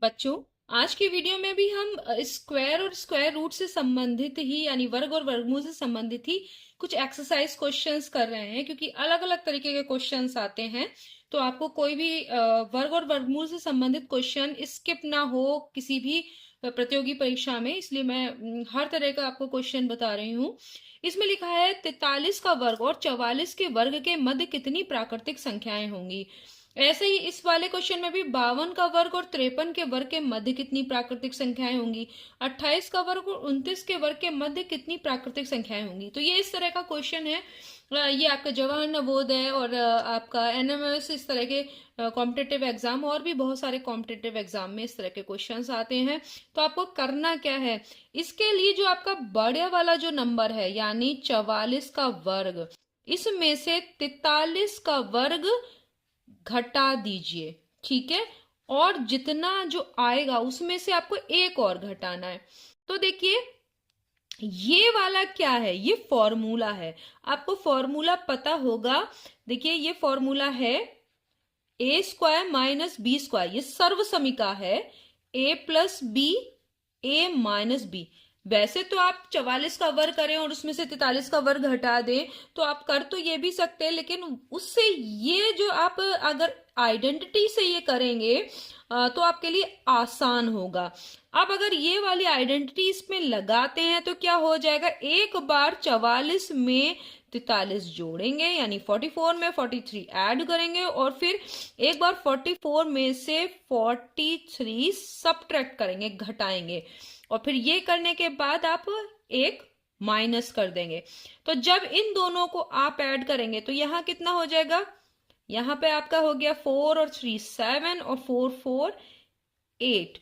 बच्चों, आज की वीडियो में भी हम स्क्वायर और स्क्वायर रूट से संबंधित ही यानी वर्ग और वर्गमूल से संबंधित ही कुछ एक्सरसाइज क्वेश्चंस कर रहे हैं, क्योंकि अलग अलग तरीके के क्वेश्चंस आते हैं। तो आपको कोई भी वर्ग और वर्गमूल से संबंधित क्वेश्चन स्किप ना हो किसी भी प्रतियोगी परीक्षा में, इसलिए मैं हर तरह का आपको क्वेश्चन बता रही हूँ। इसमें लिखा है 43 का वर्ग और 44 के वर्ग के मध्य कितनी प्राकृतिक संख्याएं होंगी। ऐसे ही इस वाले क्वेश्चन में भी 52 का वर्ग और 53 के वर्ग के मध्य कितनी प्राकृतिक संख्याएं होंगी। 28 का वर्ग और 29 के वर्ग के मध्य कितनी प्राकृतिक संख्याएं होंगी। तो ये इस तरह का क्वेश्चन है। ये आपका जवाहर नवोदय और आपका एनएमएस, इस तरह के कॉम्पिटेटिव एग्जाम और भी बहुत सारे कॉम्पिटेटिव एग्जाम में इस तरह के क्वेश्चंस आते हैं। तो आपको करना क्या है, इसके लिए जो आपका बड़े वाला जो नंबर है यानी 44 का वर्ग, इसमें से 43 का वर्ग घटा दीजिए। ठीक है, और जितना जो आएगा उसमें से आपको एक और घटाना है। तो देखिए, ये वाला क्या है, ये फॉर्मूला है। आपको फॉर्मूला पता होगा। देखिए, ये फॉर्मूला है ए स्क्वायर माइनस बी स्क्वायर, ये सर्व समीका है। ए प्लस बी, ए माइनस बी। वैसे तो आप 44 का वर्ग करें और उसमें से 43 का वर्ग हटा दें तो आप कर तो ये भी सकते हैं, लेकिन उससे ये जो आप अगर आइडेंटिटी से ये करेंगे तो आपके लिए आसान होगा। अब अगर ये वाली आइडेंटिटी इसमें लगाते हैं तो क्या हो जाएगा, एक बार 44 में 43 जोड़ेंगे यानी 44 में 43 ऐड करेंगे, और फिर एक बार 44 में से 43 सब्ट्रैक्ट करेंगे, घटाएंगे, और फिर ये करने के बाद आप एक माइनस कर देंगे। तो जब इन दोनों को आप ऐड करेंगे तो यहां कितना हो जाएगा, यहां पे आपका हो गया 4 और 3 7 और 4 4 8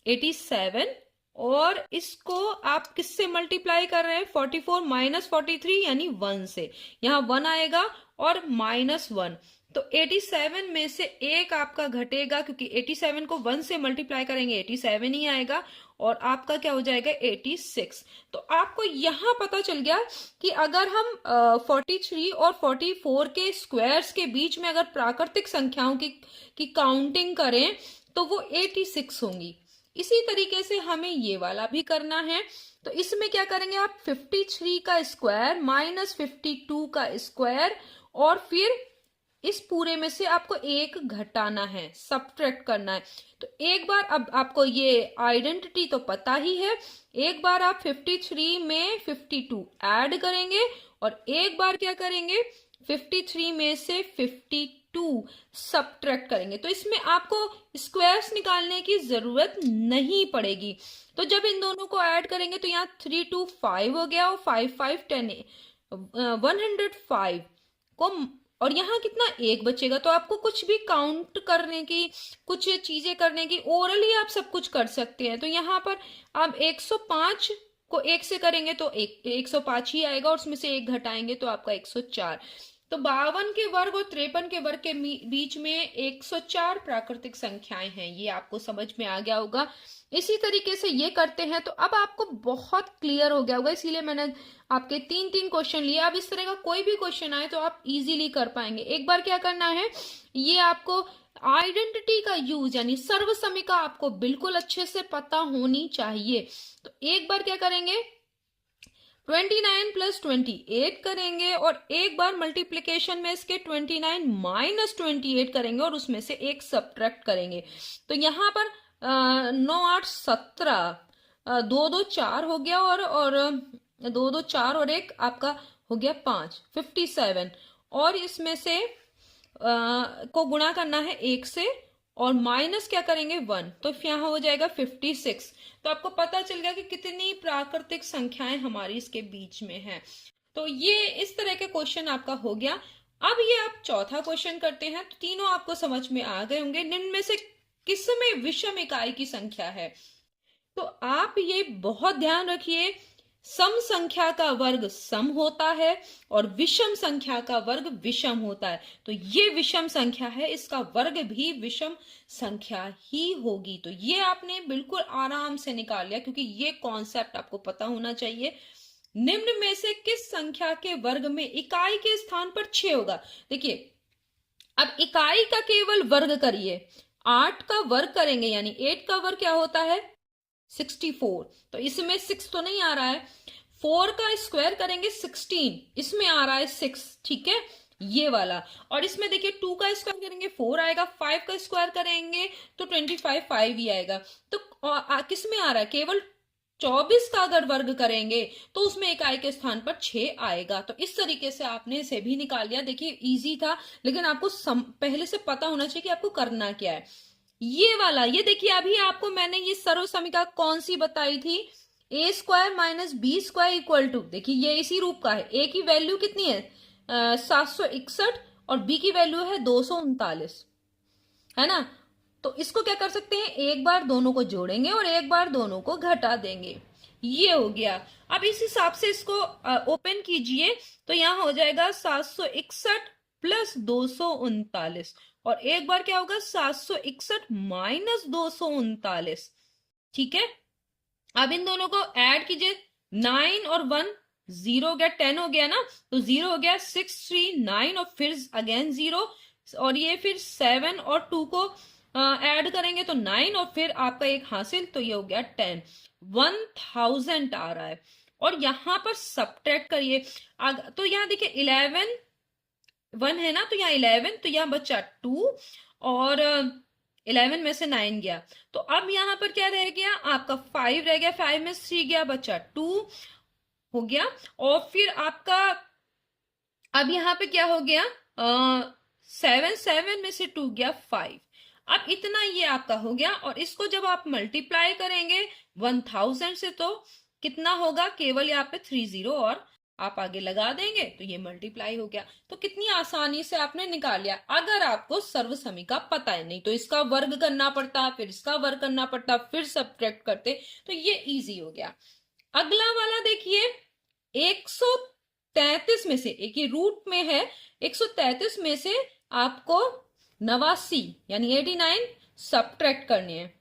87। और इसको आप किससे मल्टीप्लाई कर रहे हैं, 44 माइनस 43 यानी 1 से, यहां 1 आएगा और माइनस 1। तो 87 में से एक आपका घटेगा, क्योंकि 87 को 1 से मल्टीप्लाई करेंगे 87 ही आएगा, और आपका क्या हो जाएगा 86। तो आपको यहां पता चल गया कि अगर हम 43 और 44 के स्क्वायर्स के बीच में अगर प्राकृतिक संख्याओं की काउंटिंग करें तो वो 86 होंगी। इसी तरीके से हमें ये वाला भी करना है। तो इसमें क्या करेंगे आप, 53 का स्क्वायर माइनस 52 का स्क्वायर, और फिर इस पूरे में से आपको एक घटाना है, सब्ट्रैक्ट करना है। तो एक बार, अब आपको ये आइडेंटिटी तो पता ही है, एक बार आप 53 में 52 ऐड करेंगे, और एक बार क्या करेंगे 53 में से 52 सब्ट्रैक्ट करेंगे। तो इसमें आपको स्क्वायर्स निकालने की जरूरत नहीं पड़ेगी। तो जब इन दोनों को ऐड करेंगे तो यहाँ 3 2 5 हो गया, और 5 5 10 105 को, और यहाँ कितना एक बचेगा। तो आपको कुछ भी काउंट करने की, कुछ चीजें करने की, ओरली आप सब कुछ कर सकते हैं। तो यहाँ पर आप 105 को एक से करेंगे तो 105 ही आएगा, और उसमें से एक घटाएंगे तो आपका 104। तो 52 के वर्ग और 53 के वर्ग के बीच में 104 प्राकृतिक संख्याएं हैं। ये आपको समझ में आ गया होगा। इसी तरीके से ये करते हैं तो अब आपको बहुत क्लियर हो गया होगा, इसीलिए मैंने आपके 3 3 क्वेश्चन लिए। अब इस तरह का कोई भी क्वेश्चन आए तो आप इजीली कर पाएंगे। एक बार क्या करना है, ये आपको आइडेंटिटी का यूज यानी सर्व समीका आपको बिल्कुल अच्छे से पता होनी चाहिए। तो एक बार क्या करेंगे, 29 प्लस 28 करेंगे, और एक बार मल्टीप्लीकेशन में इसके 29 माइनस 28 करेंगे, और उसमें से एक सब्ट्रैक्ट करेंगे। तो यहाँ पर 9 8 17, 2 2 4 हो गया, और 2 2 4 और एक आपका हो गया 5 57, और इसमें से को गुणा करना है एक से, और माइनस क्या करेंगे 1, तो यहाँ हो जाएगा 56। तो आपको पता चल गया कि कितनी प्राकृतिक संख्याएं हमारी इसके बीच में हैं। तो ये इस तरह के क्वेश्चन आपका हो गया। अब ये आप चौथा क्वेश्चन करते हैं। तो तीनों आपको समझ में आ गए होंगे। निम्न में से किसमें विषम इकाई की संख्या है। तो आप ये बहुत ध्यान रखिए, सम संख्या का वर्ग सम होता है और विषम संख्या का वर्ग विषम होता है। तो ये विषम संख्या है, इसका वर्ग भी विषम संख्या ही होगी। तो ये आपने बिल्कुल आराम से निकाल लिया, क्योंकि ये कॉन्सेप्ट आपको पता होना चाहिए। निम्न में से किस संख्या के वर्ग में इकाई के स्थान पर 6 होगा। देखिए, अब इकाई का केवल वर्ग करिए, 8 का वर्ग करेंगे यानी 8 का वर्ग क्या होता है 64। तो इसमें 6 तो नहीं आ रहा है। 4 का स्क्वायर करेंगे 16, इसमें आ रहा है 6, ठीक है ये वाला। और इसमें देखिए 2 का स्क्वायर करेंगे 4 आएगा, 5 का स्क्वायर करेंगे तो 25 5 ही आएगा। तो किस में आ रहा है केवल 24 का अगर वर्ग करेंगे तो उसमें इकाई के स्थान पर 6 आएगा। तो इस तरीके से आपने इसे भी निकाल लिया। देखिए इजी था, लेकिन आपको पहले से पता होना चाहिए कि आपको करना क्या है। ये वाला, ये देखिए अभी आपको मैंने ये सर्व समीकरण कौन सी बताई थी, A square minus B square equal to, देखिए ये इसी रूप का है। ए की वैल्यू कितनी है 761 और बी की वैल्यू है 239, है ना। तो इसको क्या कर सकते हैं, एक बार दोनों को जोड़ेंगे और एक बार दोनों को घटा देंगे, ये हो गया। अब इस हिसाब से इसको ओपन कीजिए तो यहां हो जाएगा 761 प्लस 239, और एक बार क्या होगा 761 माइनस 239, ठीक है। अब इन दोनों को ऐड कीजिए, 9 और 1 0 हो गया, 10 हो गया ना, तो 0 हो गया, 6 3 9 और फिर अगेन 0, और ये फिर 7 और 2 को ऐड करेंगे तो 9 और फिर आपका एक हासिल, तो ये हो गया 10, 1000 आ रहा है। और यहां पर सब्ट्रैक्ट करिए, तो यहां देखिए 11 1 है ना, तो यहाँ 11, तो यहाँ बचा 2 और 11 में से 9 गया, तो अब यहाँ पर क्या रह गया आपका 5 रह गया, 5 में 3 गया, बचा 2 हो गया। और फिर आपका अब यहाँ पे क्या हो गया 7 में से 2 गया 5। अब इतना ये आपका हो गया, और इसको जब आप मल्टीप्लाई करेंगे 1000 से तो कितना होगा, केवल यहाँ पे 30 और आप आगे लगा देंगे तो ये मल्टीप्लाई हो गया। तो कितनी आसानी से आपने निकाल लिया। अगर आपको सर्व समीकरण पता है, नहीं तो इसका वर्ग करना पड़ता, फिर इसका वर्ग करना पड़ता, फिर सब्ट्रैक्ट करते, तो ये इजी हो गया। अगला वाला देखिए 133 में से, एक ही रूट में है, 133 में से आपको 89 यानी 89 सब्ट्रैक्ट करने हैं।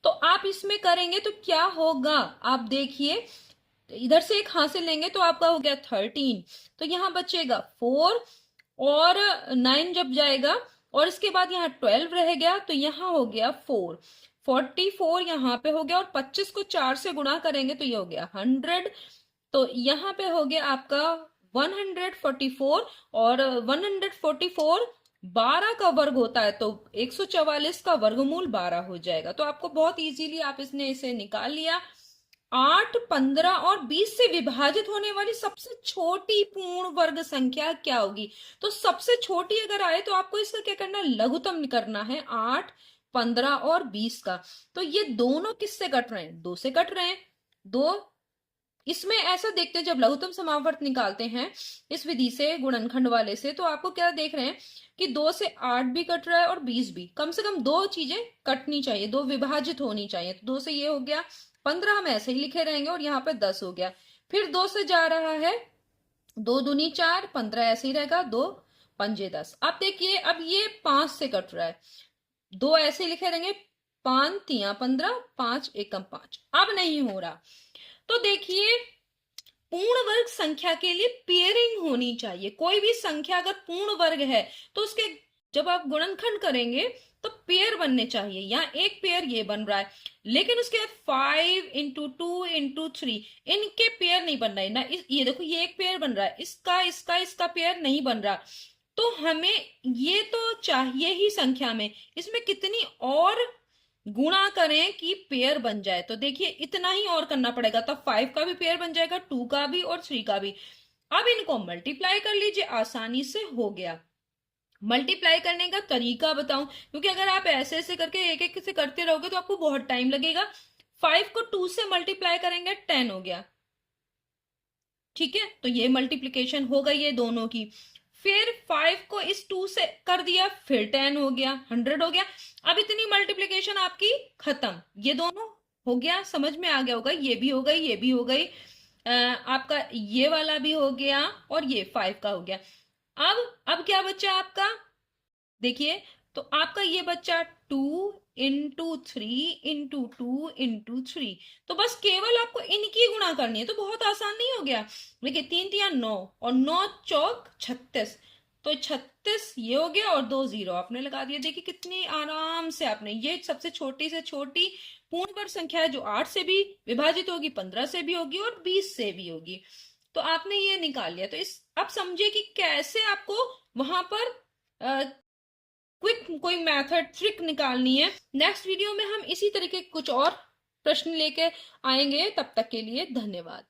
तो आप इसमें करेंगे तो क्या होगा आप देखिए, इधर से एक हासिल लेंगे तो आपका हो गया 13, तो यहां बचेगा 4 और 9 जब जाएगा, और इसके बाद यहाँ 12 रह गया, तो यहाँ हो गया 4, 44 यहाँ पे हो गया, और 25 को 4 से गुणा करेंगे तो ये हो गया 100, तो यहाँ पे हो गया आपका 144, और 144 12 का वर्ग होता है, तो 144 का वर्गमूल 12 हो जाएगा। तो आपको बहुत इजीली आप इसने इसे निकाल लिया। 8, 15 और 20 से विभाजित होने वाली सबसे छोटी पूर्ण वर्ग संख्या क्या होगी। तो सबसे छोटी अगर आए तो आपको इसका क्या करना है, लघुत्तम करना है 8, 15 और 20 का। तो ये दोनों किससे कट रहे हैं, 2 से कट रहे हैं, 2। इसमें ऐसा देखते हैं जब लघुत्तम समावर्त निकालते हैं इस विधि से, गुणनखंड वाले से, तो आपको क्या देख रहे हैं कि 2 से 8 भी कट रहा है और 20 भी, कम से कम 2 चीजें कटनी चाहिए, 2 विभाजित होनी चाहिए। तो 2 से ये हो गया 15, हम ऐसे ही लिखे रहेंगे, और यहाँ पे 10 हो गया। फिर 2 से जा रहा है 2 दूनी 4, 15 ऐसे ही रहेगा, 2 पंजे 10। अब देखिए अब ये 5 से कट रहा है, 2 ऐसे लिखे रहेंगे, 5 तिया 15, 5 एकम 5, अब नहीं हो रहा। तो देखिए पूर्ण वर्ग संख्या के लिए पेयरिंग होनी चाहिए। कोई भी संख्या अगर पूर्ण वर्ग है तो उसके जब आप गुणनखंड करेंगे तो पेयर बनने चाहिए। यहाँ एक पेयर ये बन रहा है, लेकिन उसके बाद 5 इंटू 2 इंटू 3 इनके पेयर नहीं बन रहा है ना। ये देखो ये एक पेयर बन रहा है, इसका इसका इसका पेयर नहीं बन रहा। तो हमें ये तो चाहिए ही संख्या में, इसमें कितनी और गुणा करें कि पेयर बन जाए। तो देखिए इतना ही और करना पड़ेगा, तब 5 का भी पेयर बन जाएगा, 2 का भी और 3 का भी। अब इनको मल्टीप्लाई कर लीजिए, आसानी से हो गया। मल्टीप्लाई करने का तरीका बताऊं, क्योंकि अगर आप ऐसे ऐसे करके एक एक से करते रहोगे तो आपको बहुत टाइम लगेगा। 5 को 2 से मल्टीप्लाई करेंगे 10 हो गया, ठीक है। तो ये मल्टीप्लीकेशन हो गई है दोनों की। फिर 5 को इस 2 से कर दिया, फिर 10 हो गया, 100 हो गया। अब इतनी मल्टीप्लिकेशन आपकी खत्म, ये दोनों हो गया, समझ में आ गया होगा, ये भी हो गई, ये भी हो गई, आपका ये वाला भी हो गया, और ये 5 का हो गया। अब क्या बच्चा आपका, देखिए तो आपका ये बच्चा 2 इंटू 3 इंटू 2 इंटू 3। तो बस केवल आपको इनकी गुणा करनी है, तो बहुत आसान नहीं हो गया। देखिए 3 3 9 और 9 चौक 36, तो 36 ये हो गया और 2 जीरो आपने लगा दिया। देखिए कितनी आराम से आपने, ये सबसे छोटी से छोटी पूर्ण वर्ग संख्या है जो 8 से भी विभाजित होगी, 15 से भी होगी और 20 से भी होगी। तो आपने ये निकाल लिया। तो इस अब समझिए कि कैसे आपको वहां पर क्विक कोई मेथड ट्रिक निकालनी है। नेक्स्ट वीडियो में हम इसी तरीके के कुछ और प्रश्न लेके आएंगे। तब तक के लिए धन्यवाद।